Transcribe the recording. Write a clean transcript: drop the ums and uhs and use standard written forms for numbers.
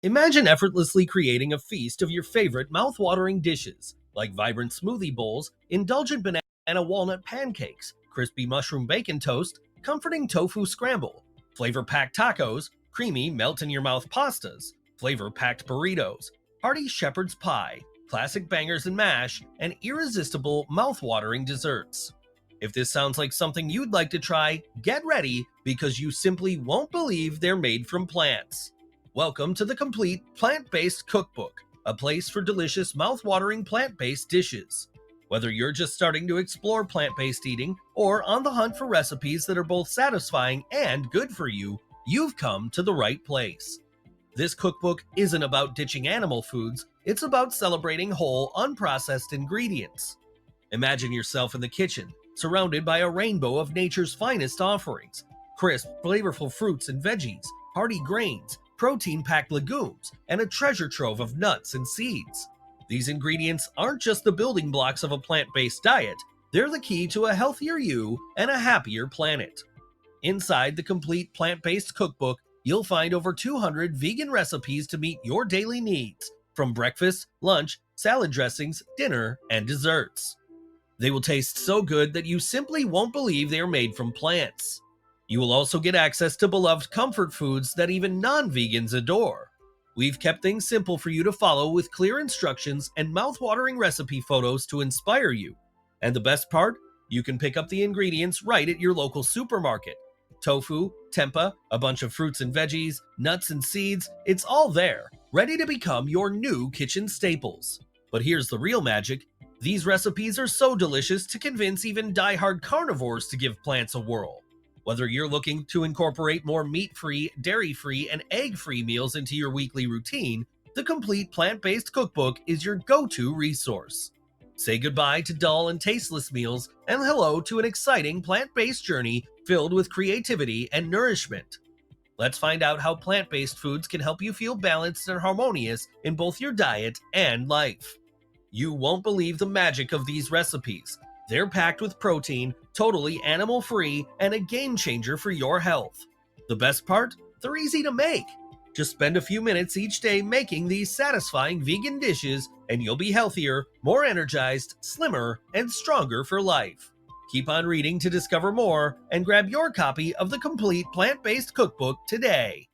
Imagine effortlessly creating a feast of your favorite mouth-watering dishes, like vibrant smoothie bowls, indulgent banana walnut pancakes, crispy mushroom bacon toast, comforting tofu scramble, flavor-packed tacos, creamy melt-in-your-mouth pastas, flavor-packed burritos, hearty shepherd's pie, classic bangers and mash, and irresistible mouth-watering desserts. If this sounds like something you'd like to try, get ready because you simply won't believe they're made from plants. Welcome to the complete Plant-Based Cookbook, a place for delicious, mouth-watering plant-based dishes. Whether you're just starting to explore plant-based eating or on the hunt for recipes that are both satisfying and good for you, you've come to the right place. This cookbook isn't about ditching animal foods, it's about celebrating whole, unprocessed ingredients. Imagine yourself in the kitchen, surrounded by a rainbow of nature's finest offerings: crisp, flavorful fruits and veggies, hearty grains, protein-packed legumes, and a treasure trove of nuts and seeds. These ingredients aren't just the building blocks of a plant-based diet, they're the key to a healthier you and a happier planet. Inside the complete plant-based cookbook, you'll find over 200 vegan recipes to meet your daily needs, from breakfast, lunch, salad dressings, dinner, and desserts. They will taste so good that you simply won't believe they are made from plants. You will also get access to beloved comfort foods that even non-vegans adore. We've kept things simple for you to follow with clear instructions and mouth-watering recipe photos to inspire you. And the best part? You can pick up the ingredients right at your local supermarket. Tofu, tempeh, a bunch of fruits and veggies, nuts and seeds, it's all there, ready to become your new kitchen staples. But here's the real magic. These recipes are so delicious to convince even die-hard carnivores to give plants a whirl. Whether you're looking to incorporate more meat-free, dairy-free, and egg-free meals into your weekly routine, the complete plant-based cookbook is your go-to resource. Say goodbye to dull and tasteless meals and hello to an exciting plant-based journey filled with creativity and nourishment. Let's find out how plant-based foods can help you feel balanced and harmonious in both your diet and life. You won't believe the magic of these recipes. They're packed with protein, totally animal-free, and a game changer for your health. The best part? They're easy to make. Just spend a few minutes each day making these satisfying vegan dishes, and you'll be healthier, more energized, slimmer, and stronger for life. Keep on reading to discover more, and grab your copy of the complete plant-based cookbook today.